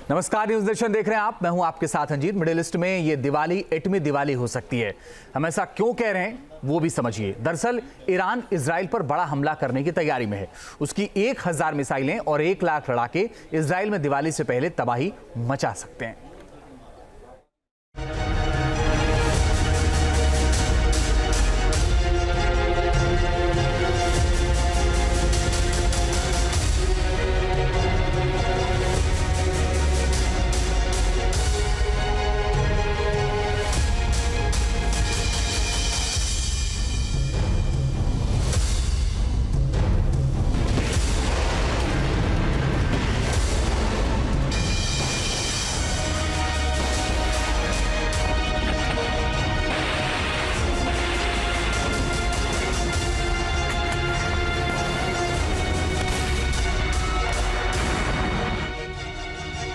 नमस्कार, news nation देख रहे हैं आप। मैं हूं आपके साथ अंजीत। मिडिल ईस्ट में ये दिवाली एटमी दिवाली हो सकती है। हम ऐसा क्यों कह रहे हैं वो भी समझिए। दरअसल ईरान इजराइल पर बड़ा हमला करने की तैयारी में है। उसकी 1000 मिसाइलें और 1 लाख लड़ाके इजराइल में दिवाली से पहले तबाही मचा सकते हैं।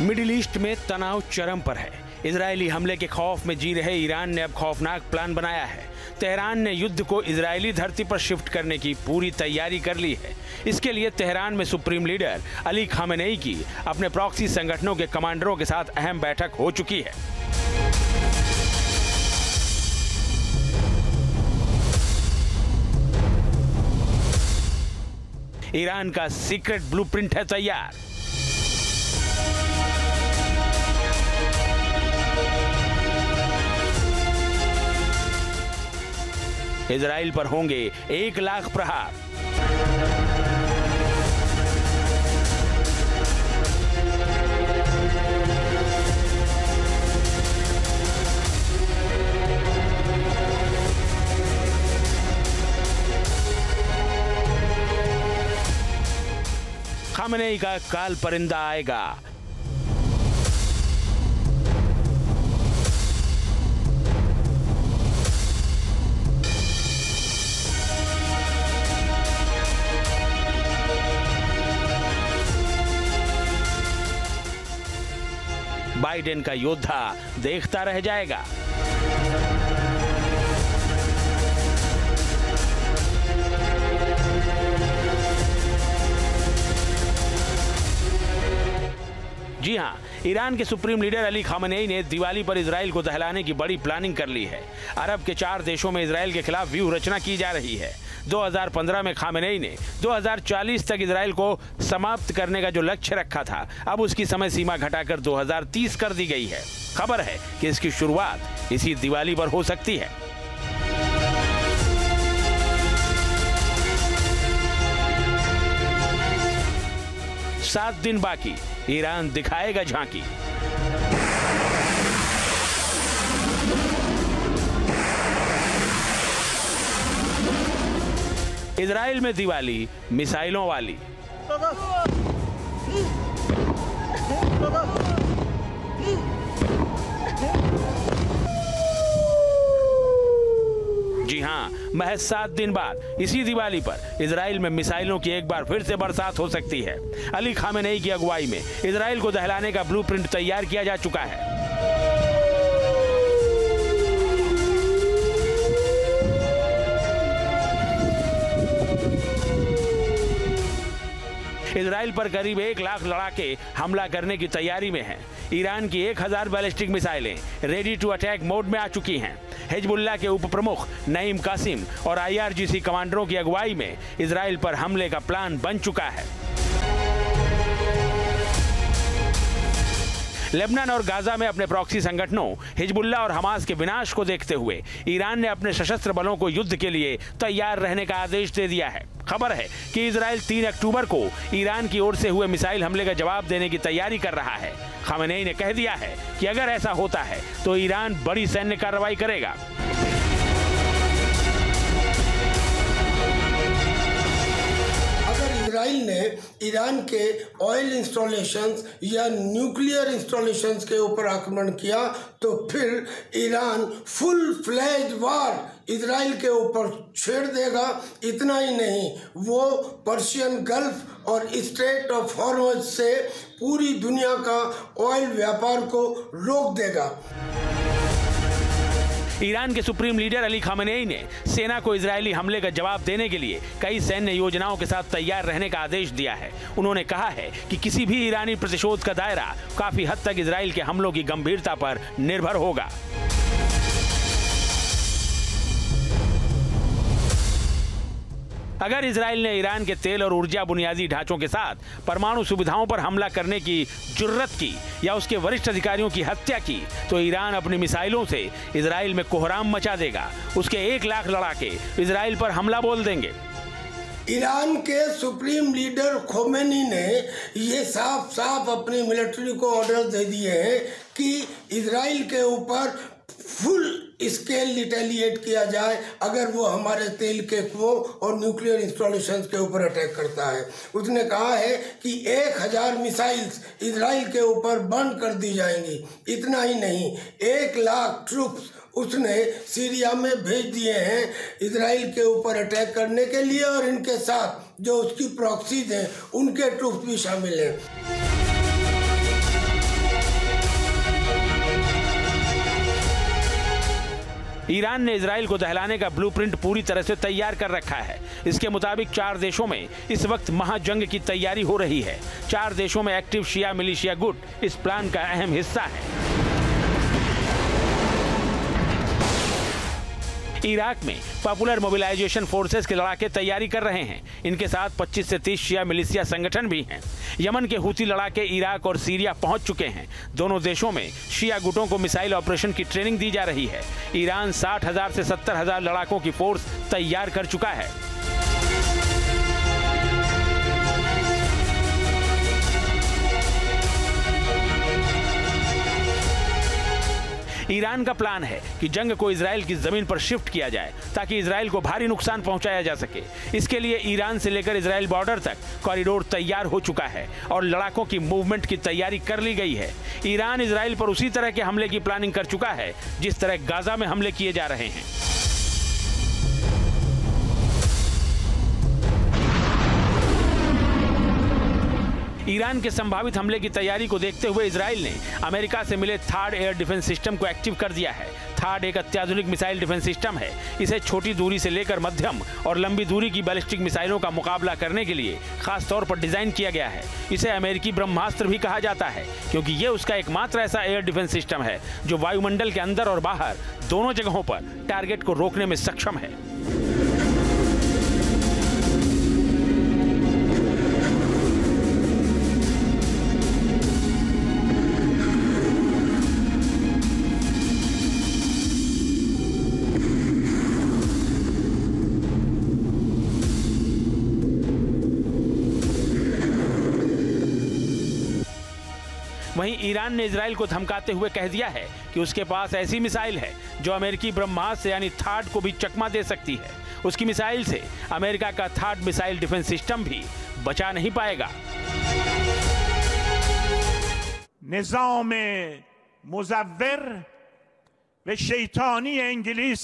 मिडिल ईस्ट में तनाव चरम पर है। इजरायली हमले के खौफ में जी रहे ईरान ने अब खौफनाक प्लान बनाया है। तेहरान ने युद्ध को इजरायली धरती पर शिफ्ट करने की पूरी तैयारी कर ली है। इसके लिए तेहरान में सुप्रीम लीडर अली खामेनेई की अपने प्रॉक्सी संगठनों के कमांडरों के साथ अहम बैठक हो चुकी है। ईरान का सीक्रेट ब्लूप्रिंट है तैयार। इजराइल पर होंगे 1 लाख प्रहार। खामेनेई का काल परिंदा आएगा। बाइडेन का योद्धा देखता रह जाएगा। जी हां, ईरान के सुप्रीम लीडर अली खामेनेई ने दिवाली पर इजराइल को दहलाने की बड़ी प्लानिंग कर ली है। अरब के 4 देशों में इजराइल के खिलाफ व्यूह रचना की जा रही है। 2015 में खामेनेई ने 2040 तक इजराइल को समाप्त करने का जो लक्ष्य रखा था, अब उसकी समय सीमा घटाकर 2030 कर दी गई है। खबर है कि इसकी शुरुआत इसी दिवाली पर हो सकती है। सात दिन बाकी, ईरान दिखाएगा झांकी। इजराइल में दिवाली मिसाइलों वाली। जी हां, महज 7 दिन बाद इसी दिवाली पर इजराइल में मिसाइलों की एक बार फिर से बरसात हो सकती है। अली खामेनेई की अगुवाई में इजराइल को दहलाने का ब्लूप्रिंट तैयार किया जा चुका है। इजराइल पर करीब 1 लाख लड़ाके हमला करने की तैयारी में हैं। ईरान की 1000 बैलिस्टिक मिसाइलें रेडी टू अटैक मोड में आ चुकी हैं। हिजबुल्लाह के उप प्रमुख नईम कासिम और IRGC कमांडरों की अगुवाई में इजराइल पर हमले का प्लान बन चुका है। लेबनान और गाजा में अपने प्रॉक्सी संगठनों हिजबुल्लाह और हमास के विनाश को देखते हुए ईरान ने अपने सशस्त्र बलों को युद्ध के लिए तैयार रहने का आदेश दे दिया है। खबर है कि इजराइल 3 अक्टूबर को ईरान की ओर से हुए मिसाइल हमले का जवाब देने की तैयारी कर रहा है। खामेनेई ने कह दिया है कि अगर ऐसा होता है तो ईरान बड़ी सैन्य कार्रवाई करेगा। इजराइल ने ईरान के ऑयल इंस्टॉलेशंस या न्यूक्लियर इंस्टॉलेशंस के ऊपर आक्रमण किया तो फिर ईरान फुल फ्लेज वार इजराइल के ऊपर छेड़ देगा। इतना ही नहीं, वो पर्शियन गल्फ और स्ट्रेट ऑफ हॉर्मुज से पूरी दुनिया का ऑयल व्यापार को रोक देगा। ईरान के सुप्रीम लीडर अली खामेनेई ने सेना को इजरायली हमले का जवाब देने के लिए कई सैन्य योजनाओं के साथ तैयार रहने का आदेश दिया है। उन्होंने कहा है कि किसी भी ईरानी प्रतिशोध का दायरा काफी हद तक इजराइल के हमलों की गंभीरता पर निर्भर होगा। अगर इजराइल ने ईरान के तेल और ऊर्जा बुनियादी ढांचों के साथ परमाणु सुविधाओं पर हमला करने की जुर्रत की या उसके वरिष्ठ अधिकारियों की हत्या की, तो ईरान अपनी मिसाइलों से इजराइल में कोहराम मचा देगा। उसके 1 लाख लड़ाके इजराइल पर हमला बोल देंगे। ईरान के सुप्रीम लीडर खोमेनी ने ये साफ साफ अपनी मिलिट्री को ऑर्डर दे दिए हैं कि इजराइल के ऊपर फुल स्केल रिटेलिएट किया जाए अगर वो हमारे तेल के कुओं और न्यूक्लियर इंस्टॉलेशंस के ऊपर अटैक करता है। उसने कहा है कि 1000 मिसाइल्स इजराइल के ऊपर बंद कर दी जाएंगी। इतना ही नहीं, 1 लाख ट्रूप्स उसने सीरिया में भेज दिए हैं इजराइल के ऊपर अटैक करने के लिए, और इनके साथ जो उसकी प्रॉक्सीज हैं उनके ट्रूप्स भी शामिल हैं। ईरान ने इजराइल को दहलाने का ब्लूप्रिंट पूरी तरह से तैयार कर रखा है। इसके मुताबिक 4 देशों में इस वक्त महाजंग की तैयारी हो रही है। 4 देशों में एक्टिव शिया मिलिशिया गुट इस प्लान का अहम हिस्सा है। इराक में पॉपुलर मोबिलाइजेशन फोर्सेस के लड़ाके तैयारी कर रहे हैं। इनके साथ 25 से 30 शिया मिलिशिया संगठन भी हैं। यमन के हूती लड़ाके इराक और सीरिया पहुंच चुके हैं। दोनों देशों में शिया गुटों को मिसाइल ऑपरेशन की ट्रेनिंग दी जा रही है। ईरान 60,000 से 70,000 लड़ाकों की फोर्स तैयार कर चुका है। ईरान का प्लान है कि जंग को इजराइल की जमीन पर शिफ्ट किया जाए ताकि इजराइल को भारी नुकसान पहुंचाया जा सके। इसके लिए ईरान से लेकर इजराइल बॉर्डर तक कॉरिडोर तैयार हो चुका है और लड़ाकों की मूवमेंट की तैयारी कर ली गई है। ईरान इजराइल पर उसी तरह के हमले की प्लानिंग कर चुका है जिस तरह गाजा में हमले किए जा रहे हैं। ईरान के संभावित हमले की तैयारी को देखते हुए इजराइल ने अमेरिका से मिले थार्ड एयर डिफेंस सिस्टम को एक्टिव कर दिया है। थार्ड एक अत्याधुनिक मिसाइल डिफेंस सिस्टम है। इसे छोटी दूरी से लेकर मध्यम और लंबी दूरी की बैलिस्टिक मिसाइलों का मुकाबला करने के लिए खास तौर पर डिजाइन किया गया है। इसे अमेरिकी ब्रह्मास्त्र भी कहा जाता है क्योंकि ये उसका एकमात्र ऐसा एयर डिफेंस सिस्टम है जो वायुमंडल के अंदर और बाहर दोनों जगहों पर टारगेट को रोकने में सक्षम है। वहीं ईरान ने इजराइल को धमकाते हुए कह दिया है कि उसके पास ऐसी मिसाइल है जो अमेरिकी ब्रह्मास्त्र यानी थार्ड को भी चकमा दे सकती है। उसकी मिसाइल से अमेरिका का थार्ड मिसाइल डिफेंस सिस्टम भी बचा नहीं पाएगा। निज़ाम मुज़व्विर व शैतानी इंग्लिस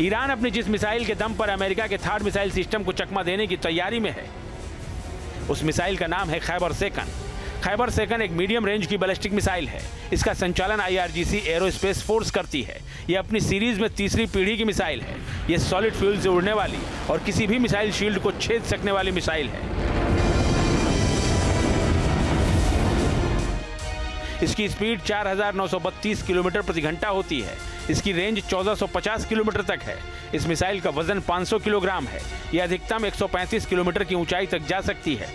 ईरान अपनी जिस मिसाइल के दम पर अमेरिका के थार्ड मिसाइल सिस्टम को चकमा देने की तैयारी में है, उस मिसाइल का नाम है खैबर सेकन। खैबर सेकन एक मीडियम रेंज की बैलिस्टिक मिसाइल है। इसका संचालन IRGC एरोस्पेस फोर्स करती है। यह अपनी सीरीज में तीसरी पीढ़ी की मिसाइल है। यह सॉलिड फ्यूल से उड़ने वाली और किसी भी मिसाइल शील्ड को छेद सकने वाली मिसाइल है। इसकी स्पीड 4932 किलोमीटर प्रति घंटा होती है। इसकी रेंज 1450 किलोमीटर तक है। इस मिसाइल का वजन 500 किलोग्राम है। यह अधिकतम 135 किलोमीटर की ऊंचाई तक जा सकती है।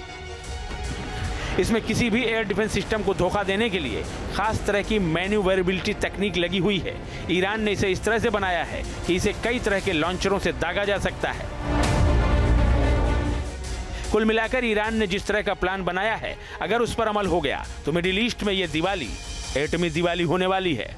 इसमें किसी भी एयर डिफेंस सिस्टम को धोखा देने के लिए खास तरह की मैन्यूवरेबिलिटी तकनीक लगी हुई है। ईरान ने इसे इस तरह से बनाया है कि इसे कई तरह के लॉन्चरों से दागा जा सकता है। कुल मिलाकर ईरान ने जिस तरह का प्लान बनाया है, अगर उस पर अमल हो गया तो मिडिल ईस्ट में यह दिवाली एटमी दिवाली होने वाली है।